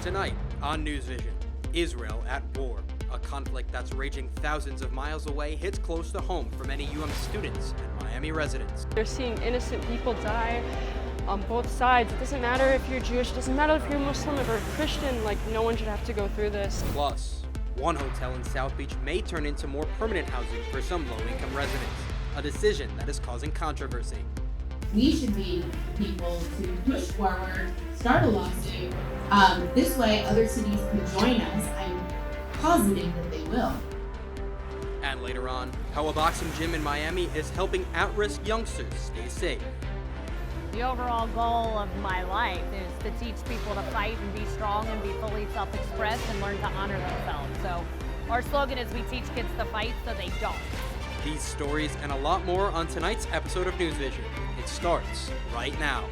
Tonight on NewsVision, Israel at war. A conflict that's raging thousands of miles away hits close to home for many UM students and Miami residents. They're seeing innocent people die on both sides. It doesn't matter if you're Jewish, it doesn't matter if you're Muslim or Christian, like no one should have to go through this. Plus, one hotel in South Beach may turn into more permanent housing for some low-income residents, a decision that is causing controversy. We should be people to push forward, start a lawsuit. This way other cities could join us. I'm positive that they will. And later on, how a boxing gym in Miami is helping at-risk youngsters stay safe. The overall goal of my life is to teach people to fight and be strong and be fully self-expressed and learn to honor themselves. So our slogan is we teach kids to fight so they don't. These stories and a lot more on tonight's episode of NewsVision. It starts right now.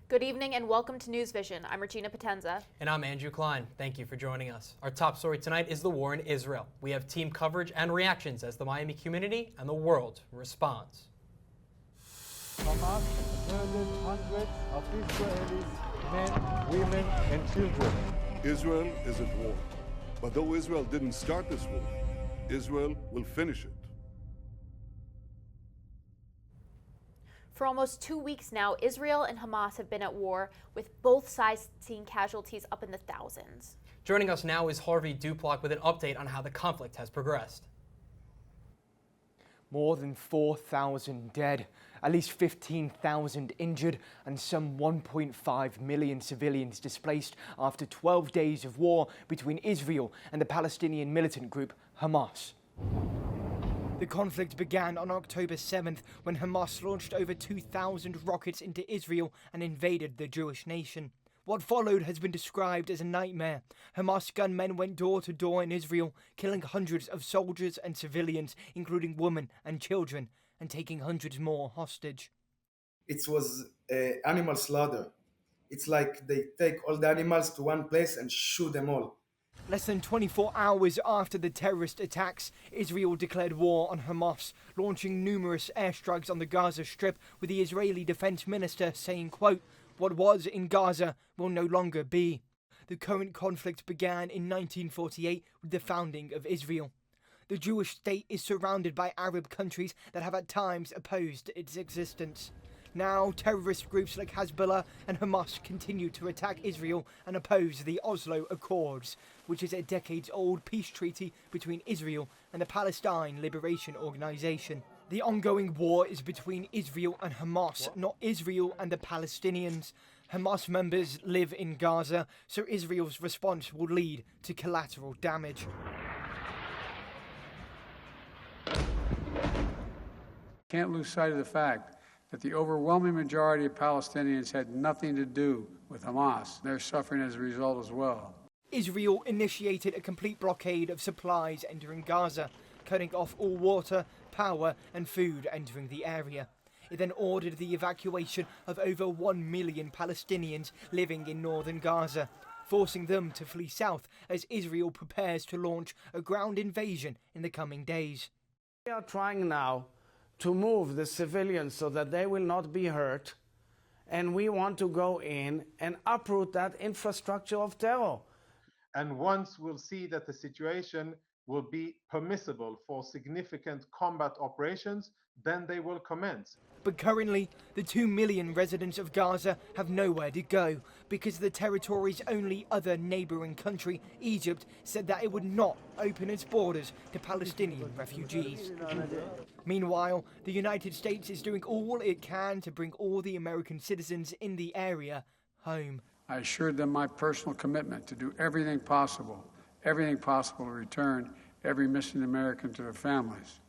Good evening and welcome to NewsVision. I'm Regina Potenza. And I'm Andrew Klein. Thank you for joining us. Our top story tonight is the war in Israel. We have team coverage and reactions as the Miami community and the world responds. Hamas murdered hundreds of Israelis, men, women, and children. Israel is at war. But though Israel didn't start this war, Israel will finish it. For almost 2 weeks now, Israel and Hamas have been at war, with both sides seeing casualties up in the thousands. Joining us now is Harvey Duplock with an update on how the conflict has progressed. More than 4,000 dead, at least 15,000 injured, and some 1.5 million civilians displaced after 12 days of war between Israel and the Palestinian militant group Hamas. The conflict began on October 7th when Hamas launched over 2,000 rockets into Israel and invaded the Jewish nation. What followed has been described as a nightmare. Hamas gunmen went door to door in Israel, killing hundreds of soldiers and civilians, including women and children, and taking hundreds more hostage. It was animal slaughter. It's like they take all the animals to one place and shoot them all. Less than 24 hours after the terrorist attacks, Israel declared war on Hamas, launching numerous airstrikes on the Gaza Strip, with the Israeli defense minister saying, quote, "What was in Gaza will no longer be." The current conflict began in 1948 with the founding of Israel. The Jewish state is surrounded by Arab countries that have at times opposed its existence. Now, terrorist groups like Hezbollah and Hamas continue to attack Israel and oppose the Oslo Accords, which is a decades-old peace treaty between Israel and the Palestine Liberation Organization. The ongoing war is between Israel and Hamas, not Israel and the Palestinians. Hamas members live in Gaza, so Israel's response will lead to collateral damage. Can't lose sight of the fact that the overwhelming majority of Palestinians had nothing to do with Hamas. They're suffering as a result as well. Israel initiated a complete blockade of supplies entering Gaza, cutting off all water, power and food entering the area. It then ordered the evacuation of over 1 million Palestinians living in northern Gaza, forcing them to flee south as Israel prepares to launch a ground invasion in the coming days. We are trying now to move the civilians so that they will not be hurt, and we want to go in and uproot that infrastructure of terror. And once we'll see that the situation will be permissible for significant combat operations, then they will commence. But currently, the 2 million residents of Gaza have nowhere to go because the territory's only other neighbouring country, Egypt, said that it would not open its borders to Palestinian refugees. Meanwhile, the United States is doing all it can to bring all the American citizens in the area home. I assured them my personal commitment to do everything possible to return every missing American to their families.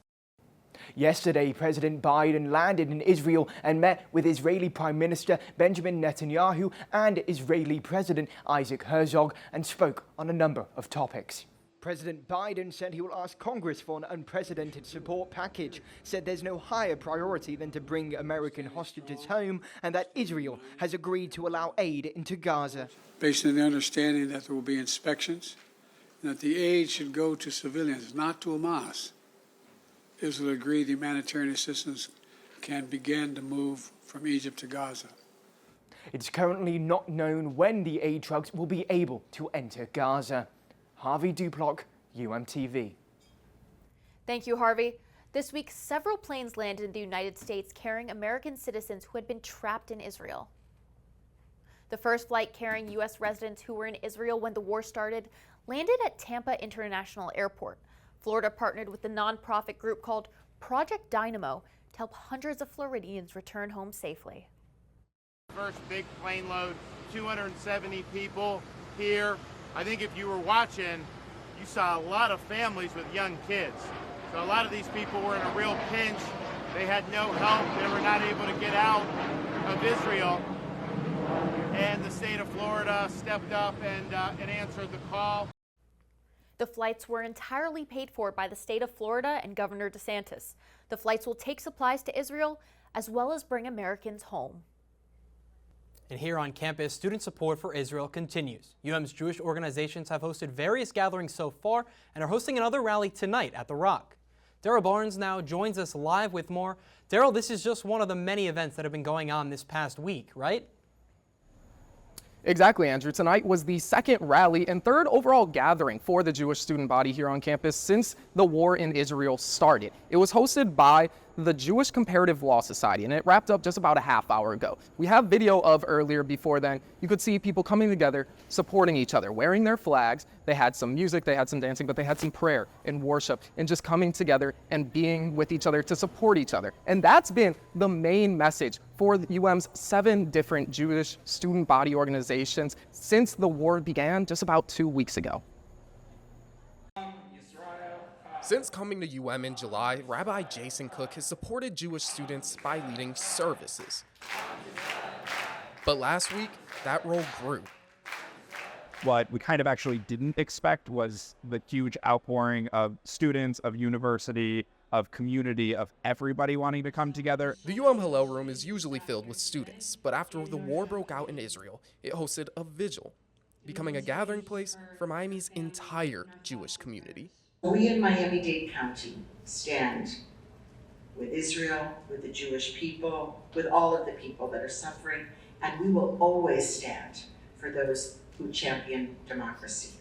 Yesterday, President Biden landed in Israel and met with Israeli Prime Minister Benjamin Netanyahu and Israeli President Isaac Herzog and spoke on a number of topics. President Biden said he will ask Congress for an unprecedented support package, said there's no higher priority than to bring American hostages home, and that Israel has agreed to allow aid into Gaza. Based on the understanding that there will be inspections, and that the aid should go to civilians, not to Hamas, Israel agreed the humanitarian assistance can begin to move from Egypt to Gaza. It's currently not known when the aid trucks will be able to enter Gaza. Harvey Duplock, UMTV. Thank you, Harvey. This week, several planes landed in the United States carrying American citizens who had been trapped in Israel. The first flight carrying U.S. residents who were in Israel when the war started landed at Tampa International Airport. Florida partnered with the nonprofit group called Project Dynamo to help hundreds of Floridians return home safely. First big plane load, 270 people here. I think if you were watching, you saw a lot of families with young kids. So a lot of these people were in a real pinch. They had no help. They were not able to get out of Israel. And the state of Florida stepped up and answered the call. The flights were entirely paid for by the state of Florida and Governor DeSantis. The flights will take supplies to Israel as well as bring Americans home. And here on campus, student support for Israel continues. UM's Jewish organizations have hosted various gatherings so far and are hosting another rally tonight at The Rock. Daryl Barnes now joins us live with more. Daryl, this is just one of the many events that have been going on this past week, right? Exactly, Andrew. Tonight was the second rally and third overall gathering for the Jewish student body here on campus since the war in Israel started. It was hosted by the Jewish Comparative Law Society, and it wrapped up just about a half hour ago. We have video of earlier before then. You could see people coming together, supporting each other, wearing their flags. They had some music, they had some dancing, but they had some prayer and worship and just coming together and being with each other to support each other. And that's been the main message for the UM's 7 different Jewish student body organizations since the war began just about 2 weeks ago. Since coming to UM in July, Rabbi Jason Cook has supported Jewish students by leading services. But last week, that role grew. What we kind of actually didn't expect was the huge outpouring of students, of university, of community, of everybody wanting to come together. The UM Hillel Room is usually filled with students, but after the war broke out in Israel, it hosted a vigil, becoming a gathering place for Miami's entire Jewish community. We in Miami-Dade County stand with Israel, with the Jewish people, with all of the people that are suffering, and we will always stand for those who champion democracy.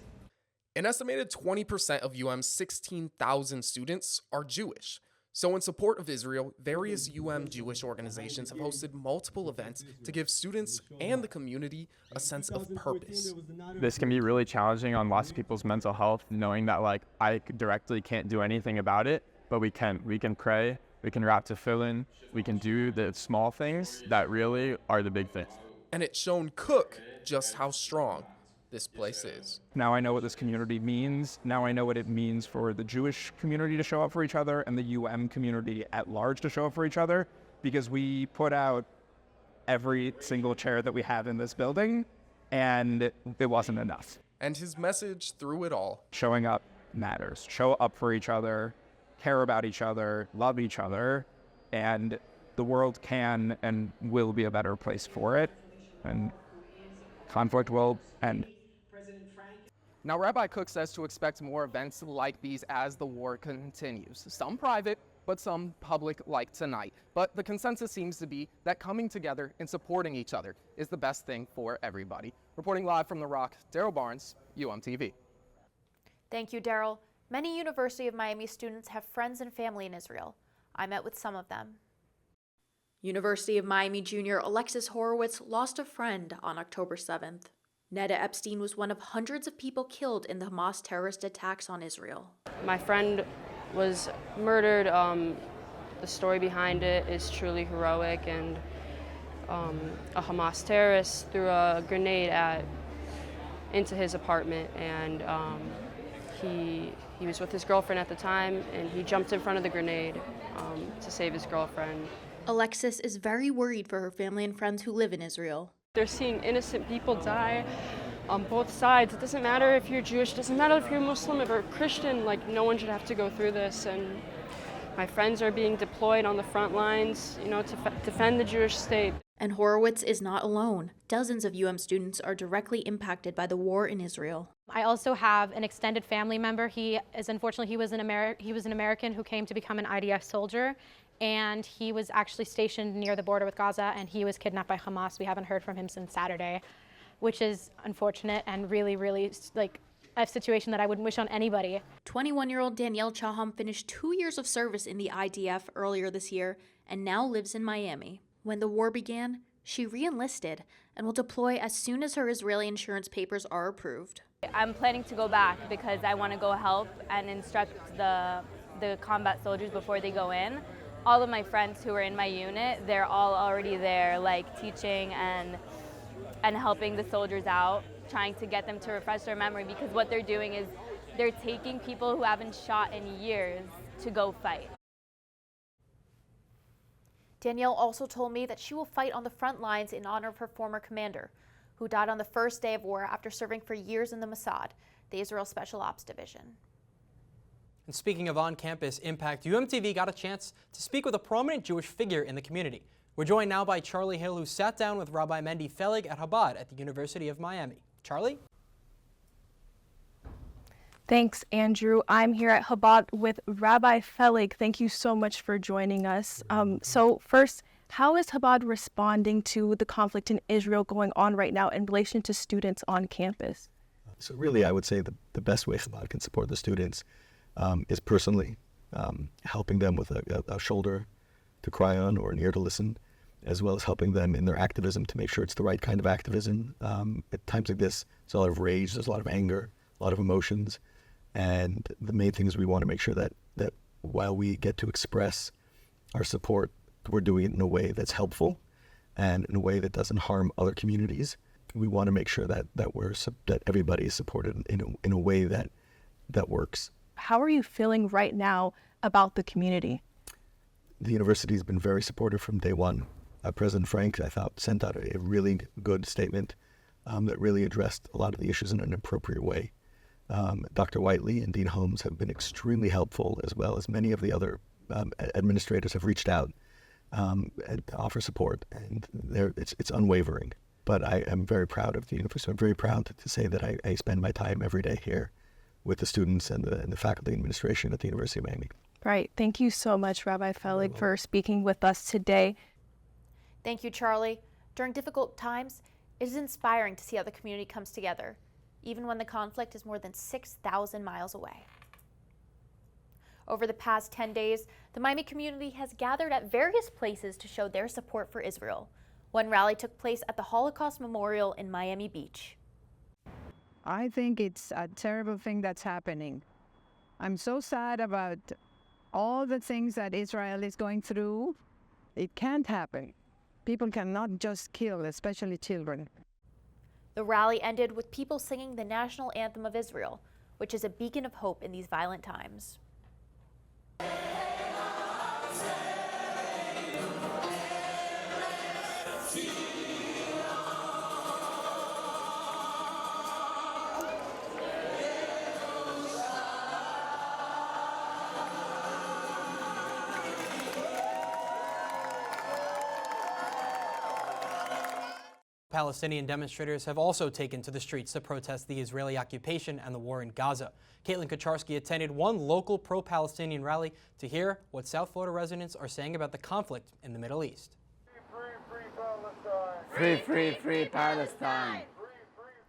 An estimated 20% of UM's 16,000 students are Jewish. So in support of Israel, various UM Jewish organizations have hosted multiple events to give students and the community a sense of purpose. This can be really challenging on lots of people's mental health, knowing that I directly can't do anything about it, but we can pray, we can wrap tefillin, we can do the small things that really are the big things. And it's shown Cook just how strong this place is. Now I know what this community means. Now I know what it means for the Jewish community to show up for each other and the UM community at large to show up for each other, because we put out every single chair that we have in this building, and it wasn't enough. And his message through it all: showing up matters. Show up for each other, care about each other, love each other, and the world can and will be a better place for it, and conflict will end. Now, Rabbi Cook says to expect more events like these as the war continues. Some private, but some public like tonight. But the consensus seems to be that coming together and supporting each other is the best thing for everybody. Reporting live from The Rock, Daryl Barnes, UMTV. Thank you, Daryl. Many University of Miami students have friends and family in Israel. I met with some of them. University of Miami junior Alexis Horowitz lost a friend on October 7th. Neda Epstein was one of hundreds of people killed in the Hamas terrorist attacks on Israel. My friend was murdered. The story behind it is truly heroic, and a Hamas terrorist threw a grenade into his apartment, and he was with his girlfriend at the time, and he jumped in front of the grenade to save his girlfriend. Alexis is very worried for her family and friends who live in Israel. They're seeing innocent people die. on both sides. It doesn't matter if you're Jewish, it doesn't matter if you're Muslim, if you're Christian, like no one should have to go through this. And my friends are being deployed on the front lines, you know, to defend the Jewish state. And Horowitz is not alone. Dozens of UM students are directly impacted by the war in Israel. I also have an extended family member. He was an American who came to become an IDF soldier, and he was actually stationed near the border with Gaza, and he was kidnapped by Hamas. We haven't heard from him since Saturday, which is unfortunate and really, really like a situation that I wouldn't wish on anybody. 21-year-old Danielle Chaham finished 2 years of service in the IDF earlier this year and now lives in Miami. When the war began, she re-enlisted and will deploy as soon as her Israeli insurance papers are approved. I'm planning to go back because I want to go help and instruct the combat soldiers before they go in. All of my friends who are in my unit, they're all already there, like teaching and helping the soldiers out, trying to get them to refresh their memory, because what they're doing is they're taking people who haven't shot in years to go fight. Danielle also told me that she will fight on the front lines in honor of her former commander, who died on the first day of war after serving for years in the Mossad, the Israel Special Ops Division. And speaking of on-campus impact, UMTV got a chance to speak with a prominent Jewish figure in the community. We're joined now by Charlie Hill, who sat down with Rabbi Mendy Felig at Chabad at the University of Miami. Charlie? Thanks, Andrew. I'm here at Chabad with Rabbi Felig. Thank you so much for joining us. So first, how is Chabad responding to the conflict in Israel going on right now in relation to students on campus? So really, I would say the best way Chabad can support the students is personally helping them with a shoulder to cry on or an ear to listen, as well as helping them in their activism to make sure it's the right kind of activism. At times like this, there's a lot of rage, there's a lot of anger, a lot of emotions. And the main thing is we want to make sure that while we get to express our support, we're doing it in a way that's helpful and in a way that doesn't harm other communities. We want to make sure that everybody is supported in a way that works. How are you feeling right now about the community? The university has been very supportive from day one. President Frank, I thought, sent out a really good statement that really addressed a lot of the issues in an appropriate way. Dr. Whiteley and Dean Holmes have been extremely helpful, as well as many of the other administrators have reached out to offer support, and it's unwavering. But I am very proud of the university. I'm very proud to say that I spend my time every day here with the students and the faculty and administration at the University of Miami. Right. Thank you so much, Rabbi Felig, for speaking with us today. Thank you, Charlie. During difficult times, it is inspiring to see how the community comes together, even when the conflict is more than 6,000 miles away. Over the past 10 days, the Miami community has gathered at various places to show their support for Israel. One rally took place at the Holocaust Memorial in Miami Beach. I think it's a terrible thing that's happening. I'm so sad about all the things that Israel is going through. It can't happen. People cannot just kill, especially children. The rally ended with people singing the national anthem of Israel, which is a beacon of hope in these violent times. Palestinian demonstrators have also taken to the streets to protest the Israeli occupation and the war in Gaza. Katelyn Kucharski attended one local pro-Palestinian rally to hear what South Florida residents are saying about the conflict in the Middle East. Free, free, free Palestine.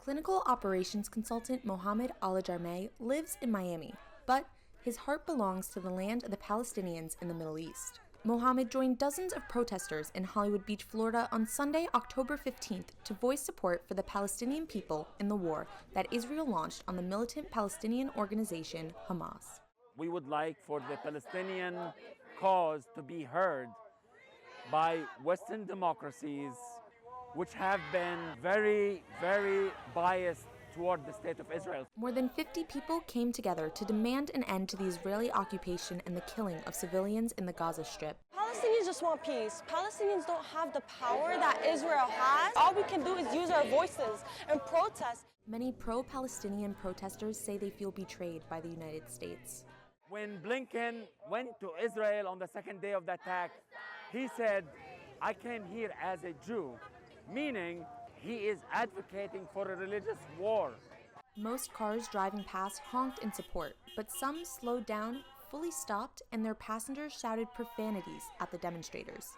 Clinical operations consultant Mohammed Al-Jarmeh lives in Miami, but his heart belongs to the land of the Palestinians in the Middle East. Mohammed joined dozens of protesters in Hollywood Beach, Florida on Sunday, October 15th to voice support for the Palestinian people in the war that Israel launched on the militant Palestinian organization Hamas. We would like for the Palestinian cause to be heard by Western democracies, which have been very, very biased toward the state of Israel. More than 50 people came together to demand an end to the Israeli occupation and the killing of civilians in the Gaza Strip. Palestinians just want peace. Palestinians don't have the power that Israel has. All we can do is use our voices and protest. Many pro-Palestinian protesters say they feel betrayed by the United States. When Blinken went to Israel on the second day of the attack, he said, "I came here as a Jew," meaning he is advocating for a religious war. Most cars driving past honked in support, but some slowed down, fully stopped, and their passengers shouted profanities at the demonstrators.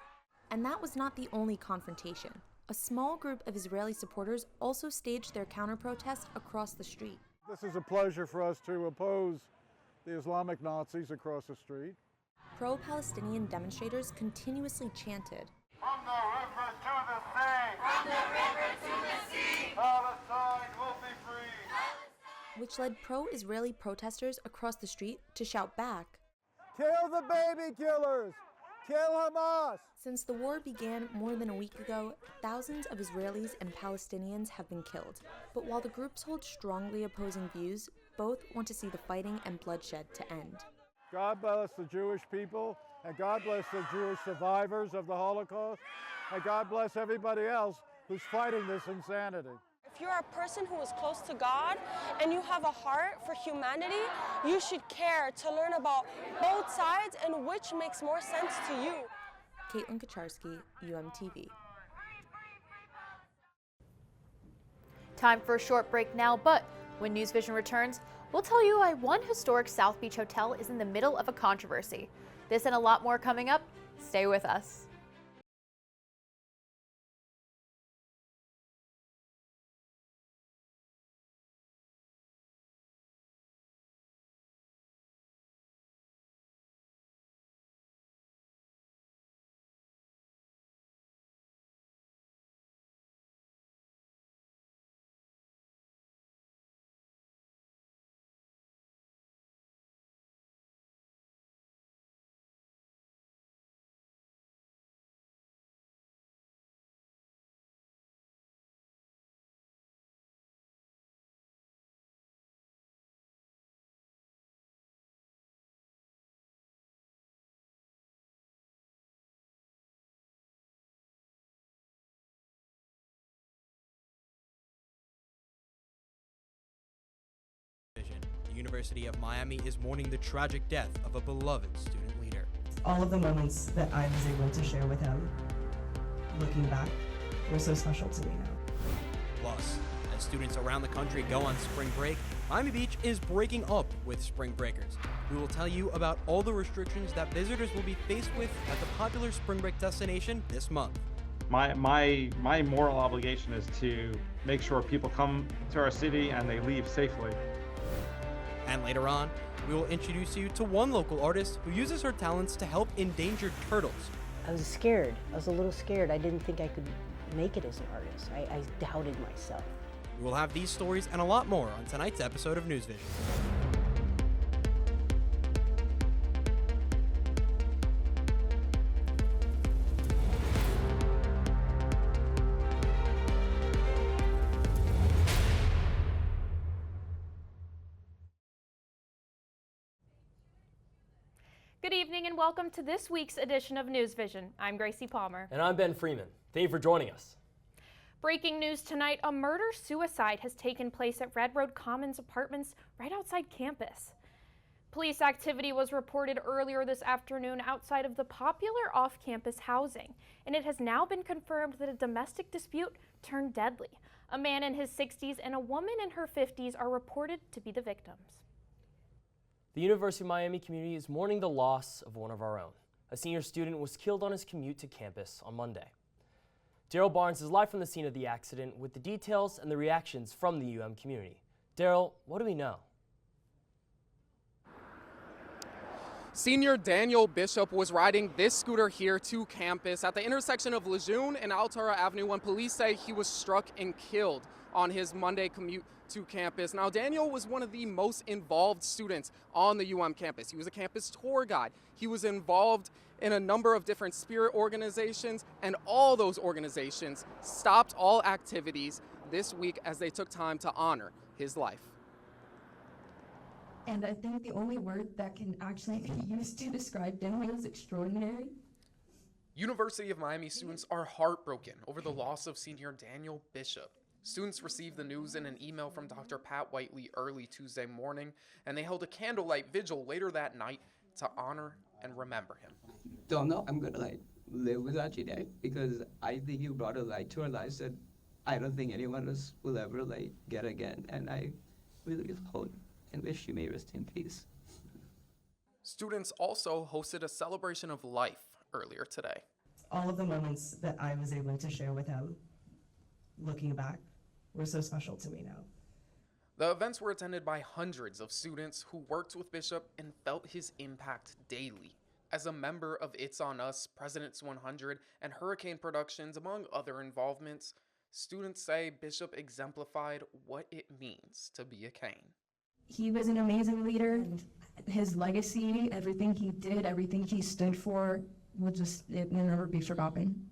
And that was not the only confrontation. A small group of Israeli supporters also staged their counter-protest across the street. This is a pleasure for us to oppose the Islamic Nazis across the street. Pro-Palestinian demonstrators continuously chanted, "From the river to the sea! From the river to the sea! Palestine will be free!" which led pro-Israeli protesters across the street to shout back, "Kill the baby killers! Kill Hamas!" Since the war began more than a week ago, thousands of Israelis and Palestinians have been killed. But while the groups hold strongly opposing views, both want to see the fighting and bloodshed to end. God bless the Jewish people, and God bless the Jewish survivors of the Holocaust, and God bless everybody else who's fighting this insanity. If you're a person who is close to God and you have a heart for humanity, you should care to learn about both sides and which makes more sense to you. Katelyn Kucharski, UMTV. Time for a short break now, but when NewsVision returns, we'll tell you why one historic South Beach hotel is in the middle of a controversy. This and a lot more coming up. Stay with us. The University of Miami is mourning the tragic death of a beloved student leader. All of the moments that I was able to share with him, looking back, were so special to me now. Plus, as students around the country go on spring break, Miami Beach is breaking up with spring breakers. We will tell you about all the restrictions that visitors will be faced with at the popular spring break destination this month. My moral obligation is to make sure people come to our city and they leave safely. And later on, we will introduce you to one local artist who uses her talents to help endangered turtles. I was scared. I was a little scared. I didn't think I could make it as an artist. I doubted myself. We will have these stories and a lot more on tonight's episode of NewsVision. Good evening and welcome to this week's edition of NewsVision. I'm Gracie Palmer. And I'm Ben Freeman. Thank you for joining us. Breaking news tonight, a murder-suicide has taken place at Red Road Commons apartments right outside campus. Police activity was reported earlier this afternoon outside of the popular off-campus housing, and it has now been confirmed that a domestic dispute turned deadly. A man in his 60s and a woman in her 50s are reported to be the victims. The University of Miami community is mourning the loss of one of our own. A senior student was killed on his commute to campus on Monday. Daryl Barnes is live from the scene of the accident with the details and the reactions from the UM community. Daryl, what do we know? Senior Daniel Bishop was riding this scooter here to campus at the intersection of Lejeune and Altura Avenue when police say he was struck and killed on his Monday commute to campus. Now, Daniel was one of the most involved students on the UM campus. He was a campus tour guide. He was involved in a number of different spirit organizations, and all those organizations stopped all activities this week as they took time to honor his life. And I think the only word that can actually be used to describe Daniel is extraordinary. University of Miami students are heartbroken over the loss of senior Daniel Bishop. Students received the news in an email from Dr. Pat Whiteley early Tuesday morning, and they held a candlelight vigil later that night to honor and remember him. Don't know I'm gonna live without you, Dad, because I think you brought a light to our lives that I don't think any one of us will ever get again, and I really hope and wish you may rest in peace. Students also hosted a celebration of life earlier today. All of the moments that I was able to share with him, looking back, were so special to me now. The events were attended by hundreds of students who worked with Bishop and felt his impact daily. As a member of It's On Us, President's 100, and Hurricane Productions, among other involvements, students say Bishop exemplified what it means to be a Kane. He was an amazing leader, and his legacy, everything he did, everything he stood for, it will never be forgotten.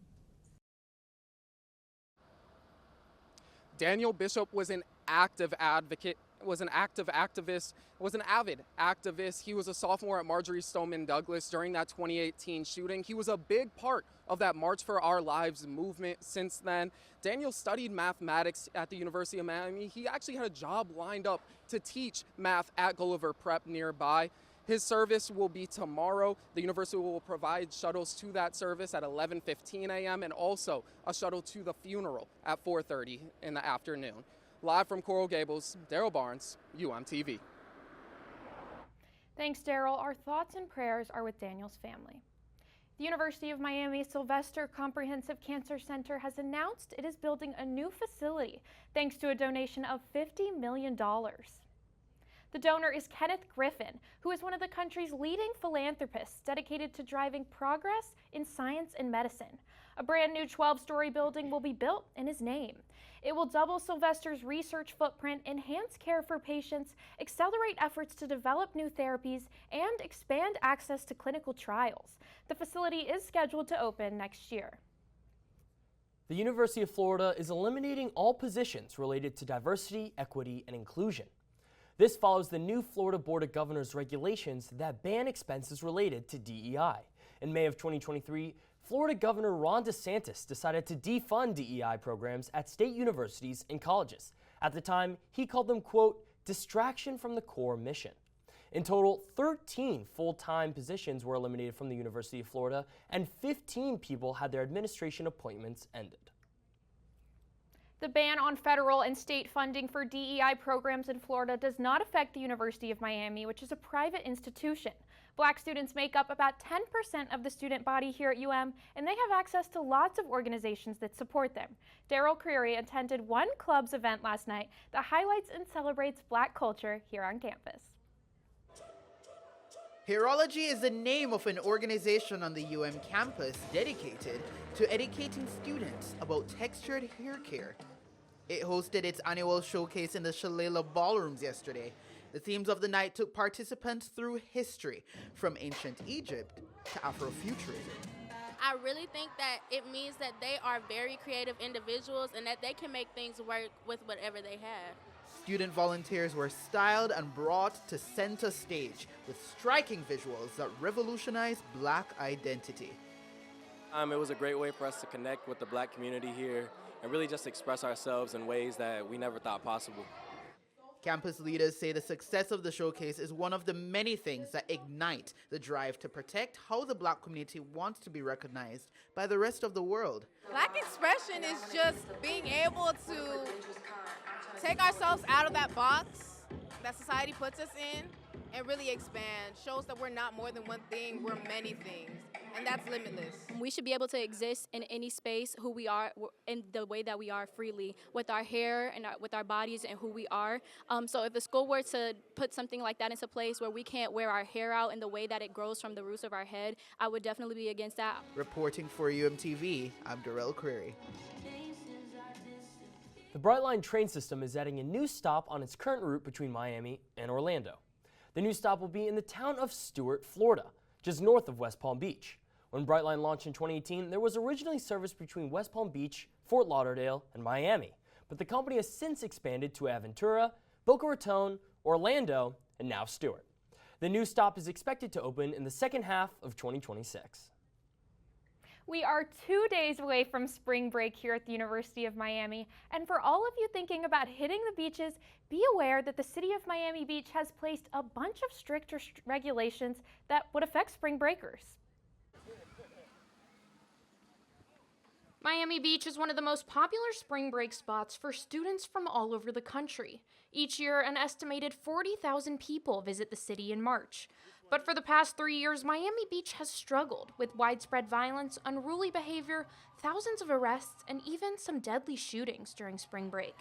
Daniel Bishop was an active advocate, was an active activist, was an avid activist. He was a sophomore at Marjorie Stoneman Douglas during that 2018 shooting. He was a big part of that March for Our Lives movement since then. Daniel studied mathematics at the University of Miami. He actually had a job lined up to teach math at Gulliver Prep nearby. His service will be tomorrow. The university will provide shuttles to that service at 11:15 a.m. and also a shuttle to the funeral at 4:30 in the afternoon. Live from Coral Gables, Daryl Barnes, UMTV. Thanks, Daryl. Our thoughts and prayers are with Daniel's family. The University of Miami Sylvester Comprehensive Cancer Center has announced it is building a new facility thanks to a donation of $50 million. The donor is Kenneth Griffin, who is one of the country's leading philanthropists dedicated to driving progress in science and medicine. A brand new 12-story building will be built in his name. It will double Sylvester's research footprint, enhance care for patients, accelerate efforts to develop new therapies, and expand access to clinical trials. The facility is scheduled to open next year. The University of Florida is eliminating all positions related to diversity, equity, and inclusion. This follows the new Florida Board of Governors regulations that ban expenses related to DEI. In May of 2023, Florida Governor Ron DeSantis decided to defund DEI programs at state universities and colleges. At the time, he called them, quote, distraction from the core mission. In total, 13 full-time positions were eliminated from the University of Florida, and 15 people had their administration appointments ended. The ban on federal and state funding for DEI programs in Florida does not affect the University of Miami, which is a private institution. Black students make up about 10% of the student body here at UM, and they have access to lots of organizations that support them. Daryl Creary attended one club's event last night that highlights and celebrates Black culture here on campus. Hairology is the name of an organization on the UM campus dedicated to educating students about textured hair care. It hosted its annual showcase in the Shalala Ballrooms yesterday. The themes of the night took participants through history, from ancient Egypt to Afrofuturism. I really think that it means that they are very creative individuals and that they can make things work with whatever they have. Student volunteers were styled and brought to center stage with striking visuals that revolutionized Black identity. It was a great way for us to connect with the Black community here and really just express ourselves in ways that we never thought possible. Campus leaders say the success of the showcase is one of the many things that ignite the drive to protect how the Black community wants to be recognized by the rest of the world. Black expression is just being able to take ourselves out of that box that society puts us in and really expand. Shows that we're not more than one thing, we're many things. And that's limitless. We should be able to exist in any space who we are, in the way that we are freely, with our hair and with our bodies and who we are. So if the school were to put something like that into place where we can't wear our hair out in the way that it grows from the roots of our head, I would definitely be against that. Reporting for UMTV, I'm Daryl Creary. The Brightline train system is adding a new stop on its current route between Miami and Orlando. The new stop will be in the town of Stuart, Florida, just north of West Palm Beach. When Brightline launched in 2018, there was originally service between West Palm Beach, Fort Lauderdale, and Miami, but the company has since expanded to Aventura, Boca Raton, Orlando, and now Stuart. The new stop is expected to open in the second half of 2026. We are 2 days away from spring break here at the University of Miami, and for all of you thinking about hitting the beaches, be aware that the City of Miami Beach has placed a bunch of strict regulations that would affect spring breakers. Miami Beach is one of the most popular spring break spots for students from all over the country. Each year, an estimated 40,000 people visit the city in March. But for the past 3 years, Miami Beach has struggled with widespread violence, unruly behavior, thousands of arrests, and even some deadly shootings during spring break.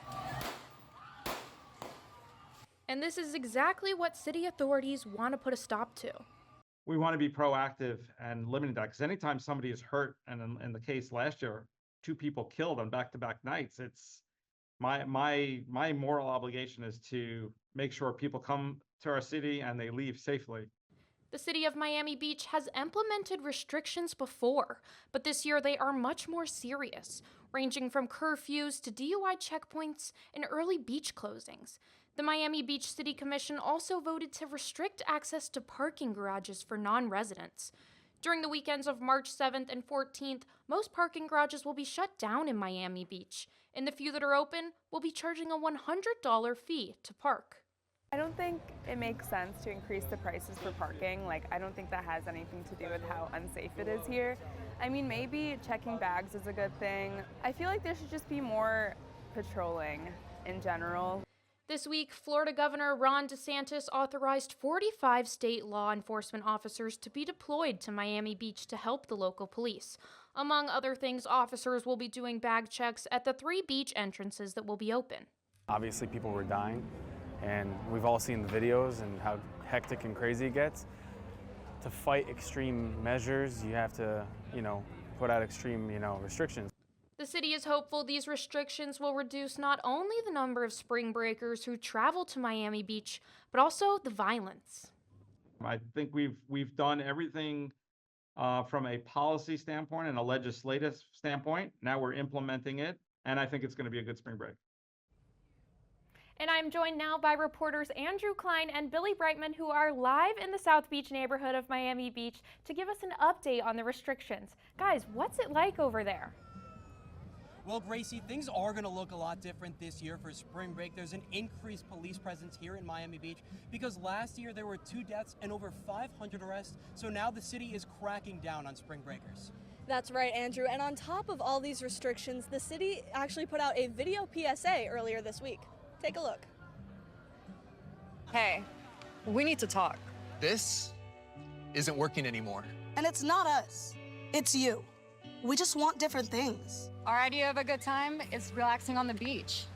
And this is exactly what city authorities want to put a stop to. We want to be proactive and limiting that, because anytime somebody is hurt, and in the case last year, 2 people killed on back-to-back nights, it's my moral obligation is to make sure people come to our city and they leave safely. The city of Miami Beach has implemented restrictions before, but this year they are much more serious, ranging from curfews to DUI checkpoints and early beach closings. The Miami Beach City Commission also voted to restrict access to parking garages for non-residents. During the weekends of March 7th and 14th, most parking garages will be shut down in Miami Beach, and the few that are open will be charging a $100 fee to park. I don't think it makes sense to increase the prices for parking. I don't think that has anything to do with how unsafe it is here. I mean, maybe checking bags is a good thing. I feel like there should just be more patrolling in general. This week, Florida Governor Ron DeSantis authorized 45 state law enforcement officers to be deployed to Miami Beach to help the local police. Among other things, officers will be doing bag checks at the 3 beach entrances that will be open. Obviously, people were dying, and we've all seen the videos and how hectic and crazy it gets. To fight extreme measures, you have to, put out extreme, restrictions. The city is hopeful these restrictions will reduce not only the number of spring breakers who travel to Miami Beach, but also the violence. I think we've done everything from a policy standpoint and a legislative standpoint. Now we're implementing it, and I think it's going to be a good spring break. And I'm joined now by reporters Andrew Klein and Billy Brightman, who are live in the South Beach neighborhood of Miami Beach to give us an update on the restrictions. Guys, what's it like over there? Well, Gracie, things are going to look a lot different this year for spring break. There's an increased police presence here in Miami Beach because last year there were 2 deaths and over 500 arrests. So now the city is cracking down on spring breakers. That's right, Andrew. And on top of all these restrictions, the city actually put out a video PSA earlier this week. Take a look. Hey, we need to talk. This isn't working anymore. And it's not us, it's you. We just want different things. Our idea of a good time is relaxing on the beach.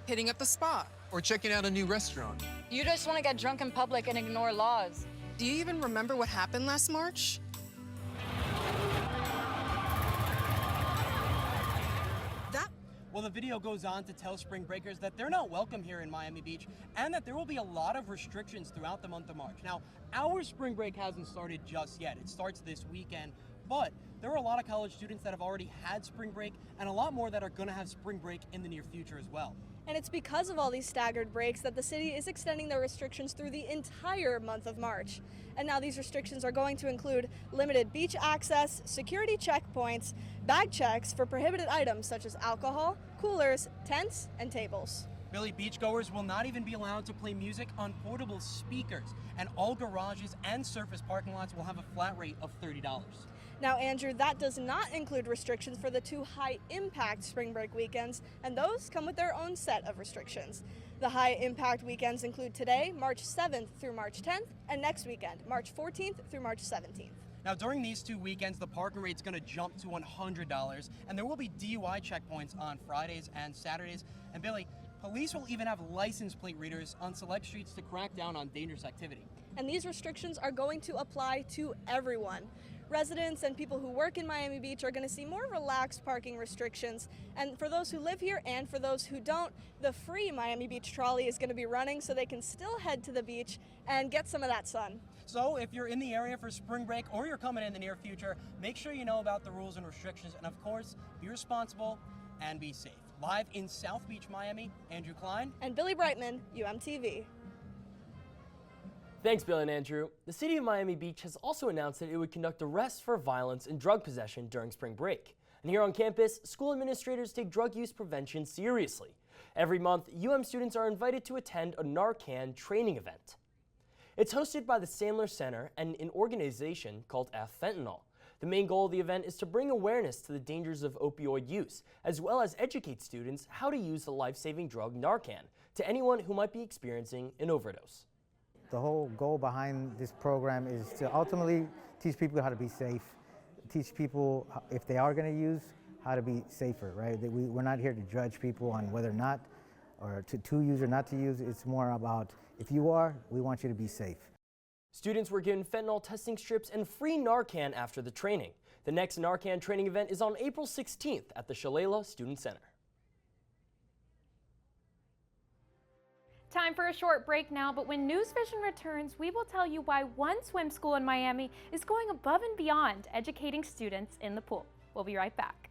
Hitting up a spa. Or checking out a new restaurant. You just want to get drunk in public and ignore laws. Do you even remember what happened last March? Well, the video goes on to tell spring breakers that they're not welcome here in Miami Beach and that there will be a lot of restrictions throughout the month of March. Now, our spring break hasn't started just yet. It starts this weekend, but there are a lot of college students that have already had spring break and a lot more that are going to have spring break in the near future as well. And it's because of all these staggered breaks that the city is extending their restrictions through the entire month of March. And now these restrictions are going to include limited beach access, security checkpoints, bag checks for prohibited items such as alcohol, coolers, tents, and tables. Billy, beachgoers will not even be allowed to play music on portable speakers, and all garages and surface parking lots will have a flat rate of $30. Now, Andrew, that does not include restrictions for the 2 high-impact spring break weekends, and those come with their own set of restrictions. The high-impact weekends include today, March 7th through March 10th, and next weekend, March 14th through March 17th. Now, during these 2 weekends, the parking rate's going to jump to $100, and there will be DUI checkpoints on Fridays and Saturdays. And Billy, police will even have license plate readers on select streets to crack down on dangerous activity. And these restrictions are going to apply to everyone. Residents and people who work in Miami Beach are going to see more relaxed parking restrictions. And for those who live here and for those who don't, the free Miami Beach trolley is going to be running so they can still head to the beach and get some of that sun. So if you're in the area for spring break or you're coming in the near future, make sure you know about the rules and restrictions. And of course, be responsible and be safe. Live in South Beach, Miami, Andrew Klein and Billy Brightman, UMTV. Thanks, Bill and Andrew. The city of Miami Beach has also announced that it would conduct arrests for violence and drug possession during spring break. And here on campus, school administrators take drug use prevention seriously. Every month, UM students are invited to attend a Narcan training event. It's hosted by the Sandler Center and an organization called F-Fentanyl. The main goal of the event is to bring awareness to the dangers of opioid use, as well as educate students how to use the life-saving drug Narcan to anyone who might be experiencing an overdose. The whole goal behind this program is to ultimately teach people how to be safe, teach people, if they are going to use, how to be safer, right? We're not here to judge people on whether or not, or to use or not to use. It's more about, if you are, we want you to be safe. Students were given fentanyl testing strips and free Narcan after the training. The next Narcan training event is on April 16th at the Shalala Student Center. Time for a short break now, but when NewsVision returns, we will tell you why one swim school in Miami is going above and beyond educating students in the pool. We'll be right back.